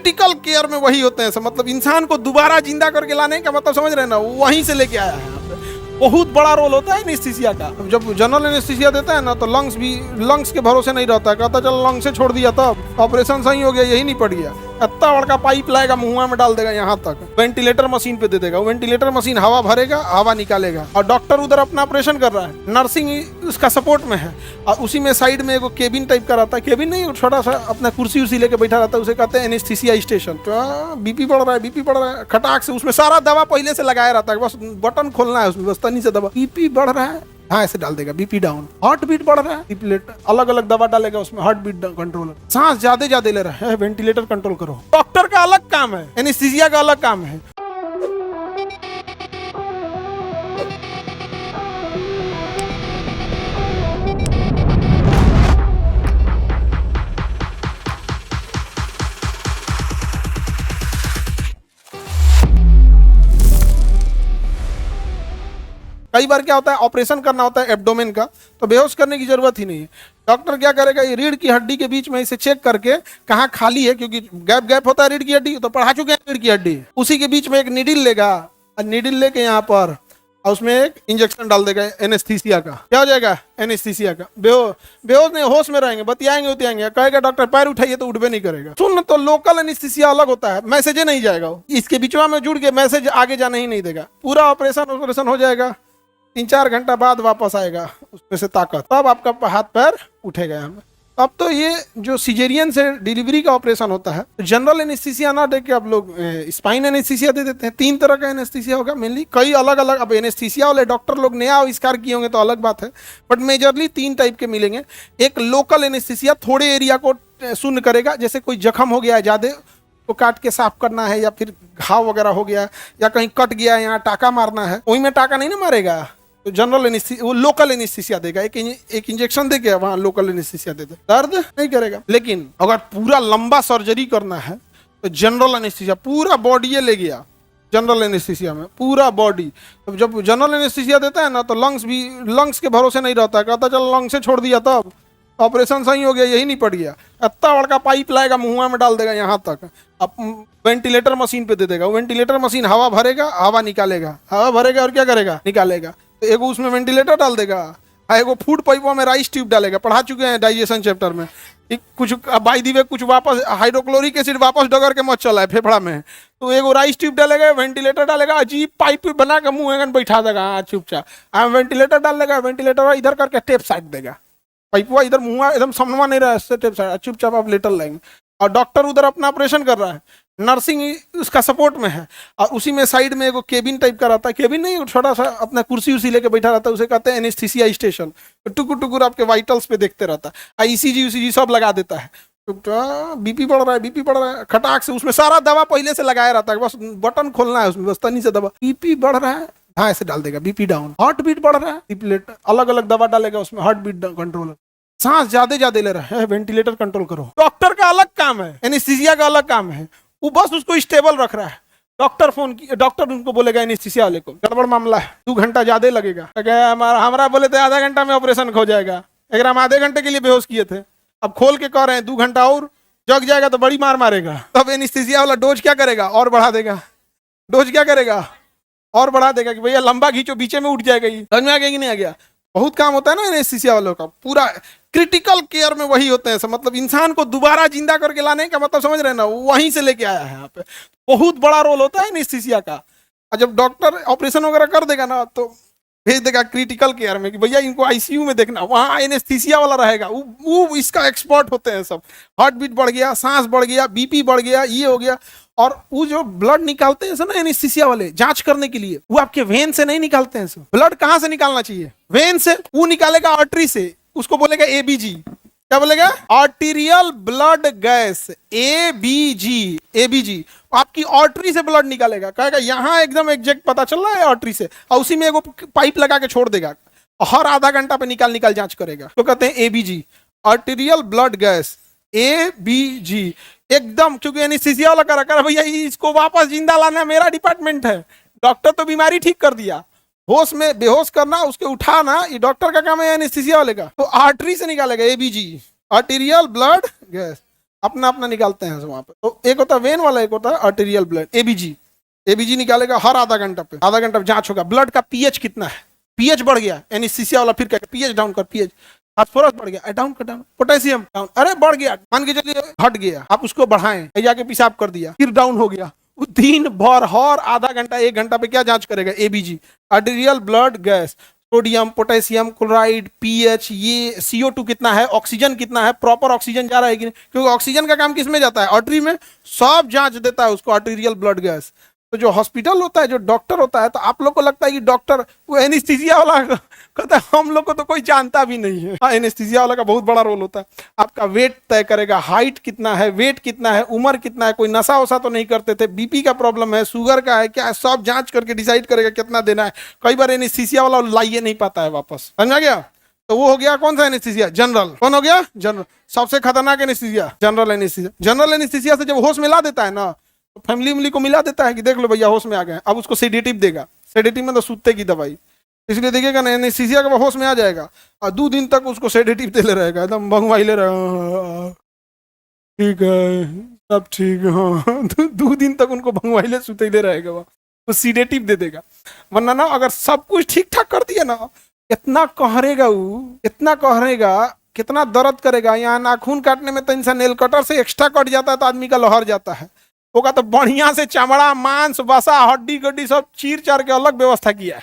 Critical care में वही होते हैं सब, मतलब इंसान को दोबारा जिंदा करके लाने का मतलब समझ रहे हैं ना, वहीं से लेके आया है यहाँ पे। बहुत बड़ा रोल होता है एनेस्थीसिया का। जब जनरल एनेस्थीसिया देता है ना तो लंग्स के भरोसे नहीं रहता है, कहता चल लंग्स से छोड़ दिया तब ऑपरेशन सही हो गया, यही नहीं पड़ गया, इतना बड़का पाइप लाएगा मुंह में डाल देगा यहाँ तक, वेंटिलेटर मशीन पे दे देगा, वेंटिलेटर मशीन हवा भरेगा हवा निकालेगा, और डॉक्टर उधर अपना ऑपरेशन कर रहा है, नर्सिंग उसका सपोर्ट में है, और उसी में साइड में एक केबिन टाइप का रहता है, केबिन नहीं छोटा सा अपना कुर्सी उसी लेके बैठा रहता है, उसे कहते हैं एनेस्थीसिया स्टेशन। तो बीपी बढ़ रहा है, बीपी बढ़ रहा है, खटाक से उसमें सारा दवा पहले से लगाया रहता है, बस बटन खोलना है उसमें, बस तनी से दवा, बीपी बढ़ रहा है हाँ ऐसे डाल देगा, बीपी डाउन, हार्ट बीट बढ़ रहा है, प्लेट अलग अलग दवा डालेगा उसमें, हार्ट बीट कंट्रोलर, सांस ज्यादा ले रहा है, वेंटिलेटर कंट्रोल करो। डॉक्टर का अलग काम है, एनेस्थीसिया का अलग काम है। कई बार क्या होता है ऑपरेशन करना होता है एब्डोमेन का, तो बेहोश करने की जरूरत ही नहीं है। डॉक्टर क्या करेगा, ये रीढ़ की हड्डी के बीच में इसे चेक करके कहाँ खाली है, क्योंकि गैप होता है रीढ़ की हड्डी, तो पढ़ा चुके हैं रीढ़ की हड्डी, उसी के बीच में एक नीडल लेगा, और नीडल लेके यहाँ पर और उसमें एक इंजेक्शन डाल देगा एनेस्थीसिया का। क्या हो जाएगा एनेस्थीसिया का, बेहोश नहीं, होश में रहेंगे, बतियाएंगे उतियाएंगे, कहेगा डॉक्टर पैर उठाइए तो उठबे नहीं करेगा। सुन, तो लोकल एनेस्थीसिया अलग होता है, मैसेज नहीं जाएगा, इसके बीचवा में जुड़ के मैसेज आगे जाने ही नहीं देगा, पूरा ऑपरेशन हो जाएगा, 3-4 घंटा बाद वापस आएगा उसमें से ताकत, तब आपका हाथ पैर उठेगा यहाँ में। अब तो ये जो सिजेरियन से डिलीवरी का ऑपरेशन होता है, तो जनरल एनेस्थीसिया ना दे के आप लोग स्पाइन एनेस्थीसिया दे देते हैं। 3 तरह का एनेस्थीसिया होगा मेनली, कई अलग अलग, अब एनेस्थीसिया वाले डॉक्टर लोग नया आविष्कार किए होंगे तो अलग बात है, बट मेजरली 3 टाइप के मिलेंगे। एक लोकल एनेस्थीसिया, थोड़े एरिया को शून्य करेगा, जैसे कोई जख्म हो गया है ज्यादा तो काट के साफ करना है, या फिर घाव वगैरह हो गया, या कहीं कट गया है यहाँ टाका मारना है, वहीं में टाका नहीं ना मारेगा, तो जनरल एनेस्थीसिया, वो लोकल एनेस्थीसिया देगा, एक इंजेक्शन देके वहां लोकल एनेस्थीसिया देता है, दर्द नहीं करेगा। लेकिन अगर पूरा लंबा सर्जरी करना है तो जनरल एनेस्थीसिया, पूरा बॉडी ले गया जनरल एनेस्थीसिया में, पूरा बॉडी। तो जब जनरल एनेस्थीसिया देता है ना तो लंग्स के भरोसे नहीं रहता है, कहता चल लंग्स से छोड़ दिया तब ऑपरेशन सही हो गया, यही नहीं पड़ गया, इतना बड़का पाइप लाएगा मुंह में डाल देगा यहाँ तक, अब वेंटिलेटर मशीन पे दे देगा, वेंटिलेटर मशीन हवा भरेगा हवा निकालेगा, हवा भरेगा और क्या करेगा निकालेगा, तो एगो उसमें वेंटिलेटर डाल देगा, एगो फूड पाइपों में राइस ट्यूब डालेगा, पढ़ा चुके हैं डाइजेशन चैप्टर में, कुछ बाई दी वे कुछ वापस हाइड्रोक्लोरिक एसिड वापस डगर के मत चला है फेफड़ा में, तो एगो राइस ट्यूब डालेगा, वेंटिलेटर डालेगा, अजीब पाइप बना के मुंह में बैठा देगा चुपचाप, वेंटिलेटर डाल देगा, वेंटिलेटर इधर करके टेप साइड देगा, पाइपवा इधर मुंह एकदम समनवा नहीं रहा है, टेप साइड चुपचाप आप लेटर लाएंगे, और डॉक्टर उधर अपना ऑपरेशन कर रहा है, नर्सिंग उसका सपोर्ट में है, और उसी में साइड में एक केबिन टाइप का रहता है, केबिन नहीं छोटा सा अपना कुर्सी उसी लेके बैठा रहता है, उसे कहते हैं एनेस्थीसिया स्टेशन, टुकुर टुकुर आपके वाइटल्स पे देखते रहता है, ईसीजी सब लगा देता है, बीपी बढ़ रहा है, बीपी बढ़ रहा है, खटाक से उसमें सारा दवा पहले से लगाया रहता है, बस बटन खोलना है उसमें, बस तनी से दवा, बीपी बढ़ रहा है हाँ ऐसे डाल देगा, बीपी डाउन, हार्ट बीट बढ़ रहा है, प्लेट अलग अलग दवा डालेगा उसमें, हार्ट बीट कंट्रोलर, सांस ज्यादा ले रहा है, वेंटिलेटर कंट्रोल करो। डॉक्टर का अलग काम है, एनेस्थीसिया का अलग काम है, वो बस उसको स्टेबल रख रहा है। डॉक्टर उनको बोलेगा एनेस्थीसिया वाले को गड़बड़ मामला है, 2 घंटा ज्यादा लगेगा, हमारा बोले थे आधा घंटा में ऑपरेशन हो जाएगा, अगर हम आधे घंटे के लिए बेहोश किए थे, अब खोल के कह रहे हैं 2 घंटा और जग जाएगा तो बड़ी मार मारेगा, तब एनेस्थीसिया वाला डोज क्या करेगा और बढ़ा देगा, डोज क्या करेगा और बढ़ा देगा कि भैया लंबा खींचो बीचे में उठ जाएगा, ये समझ में आ गया कि नहीं आ गया। बहुत काम होता है ना एनेस्थीसिया वालों का, पूरा क्रिटिकल केयर में वही होते हैं सब, मतलब इंसान को दोबारा जिंदा करके लाने का मतलब समझ रहे हैं ना, वहीं से लेके आया है यहाँ पे। बहुत बड़ा रोल होता है एनेस्थीसिया का, और जब डॉक्टर ऑपरेशन वगैरह कर देगा ना तो भेज देगा क्रिटिकल केयर में कि भैया इनको आईसीयू में देखना, वहाँ एनेस्थीसिया वाला रहेगा, वो इसका एक्सपर्ट होते हैं सब, हार्ट बीट बढ़ गया, सांस बढ़ गया, बीपी बढ़ गया, ये हो गया, और वो जो ब्लड निकालते हैं ना एनेस्थीसिया वाले जांच करने के लिए, वो आपके वेन से नहीं निकालते हैं सब, ब्लड कहाँ से निकालना चाहिए, वेन से, वो निकालेगा आर्टरी से, उसको बोलेगा एबीजी, क्या बोलेगा आर्टीरियल ब्लड गैस, एबीजी, आपकी आर्टरी से ब्लड निकालेगा, कहेगा यहाँ एकदम एग्जैक्ट पता चल रहा है आर्टरी से, और उसी में एगो पाइप लगा के छोड़ देगा, हर आधा घंटा पे निकाल जांच करेगा, तो कहते हैं ABG, arterial blood gas, ABG एकदम, क्योंकि एनेस्थीसिया वाला करा भैया इसको वापस जिंदा लाना मेरा डिपार्टमेंट है, डॉक्टर तो बीमारी ठीक कर दिया, होश में बेहोश करना, उसके उठाना ये डॉक्टर का काम है एनेस्थीसिया वाले का, तो आर्टरी से निकालेगा एबीजी, आर्टीरियल ब्लड गैस, अपना अपना निकालते हैं वहां पे। तो एक होता है वेन वाला, एक होता है आर्टेरियल ब्लड, एबीजी। एबीजी निकालेगा हर आधा घंटा पे, आधा घंटा पे जांच होगा ब्लड का पीएच कितना है, पीएच बढ़ गया, एनेस्थीसिया वाला फिर कहेगा पीएच डाउन कर, पीएच, फास्फोरस बढ़ गया, डाउन कर, डाउन, पोटेशियम डाउन, अरे बढ़ गया, मान के चलिए घट गया, आप उसको बढ़ाएं, जाके पेशाब कर दिया, फिर डाउन हो गया। वो दिन भर हर आधा घंटा एक घंटा पे क्या जांच करेगा, ABG, arterial blood gas, sodium, potassium, chloride, pH, ये CO2 कितना है, ऑक्सीजन कितना है, प्रॉपर ऑक्सीजन जा रहा है कि नहीं, क्योंकि ऑक्सीजन का काम किस में जाता है, आर्टरी में, सब जांच देता है उसको आर्टेरियल ब्लड गैस। तो जो हॉस्पिटल होता है, जो डॉक्टर होता है, तो आप लोग को लगता है कि डॉक्टर वो एनेस्थीसिया वाला कहता है, हम लोग को तो कोई जानता भी नहीं है। हाँ, एनेस्थीसिया वाला का बहुत बड़ा रोल होता है। आपका वेट तय करेगा, हाइट कितना है, वेट कितना है, उम्र कितना है, कोई नशा वशा तो नहीं करते थे, बीपी का प्रॉब्लम है, शुगर का है क्या है, सब जांच करके डिसाइड करेगा कितना देना है। कई बार एनेस्थीसिया वाला लाइए नहीं पाता है वापस, समझा गया। तो वो हो गया कौन सा एनेस्थीसिया, जनरल। कौन हो गया, जनरल। सबसे खतरनाक anaesthesia general anaesthesia. General anaesthesia से जब होश मिला देता है ना, तो फैमिली को मिला देता है कि देख लो भैया होश में आ गए। अब उसको सेडेटिव देगा, सेडेटिव में तो सूते की दवाई, इसलिए देखिएगा ना एनेस्थीसिया का होश में आ जाएगा और 2 दिन तक उसको सेडेटिव दे ले रहेगा, एकदम भंगवाई ले रहा, ठीक है सब ठीक है, हाँ 2 दिन तक उनको भंगवाई ले सुते ले रहेगा, वो सीडेटिव दे देगा। वरना ना अगर सब कुछ ठीक ठाक कर दिया ना, इतना कहरेगा वो, इतना कहरेगा, कितना दर्द करेगा। यहाँ नाखून काटने में तो इंसान नेल कटर से एक्स्ट्रा कट जाता है तो आदमी का लहर जाता है, होगा तो बढ़िया से चमड़ा, मांस, वसा, हड्डी गड्डी सब चीर चार के अलग व्यवस्था किया है।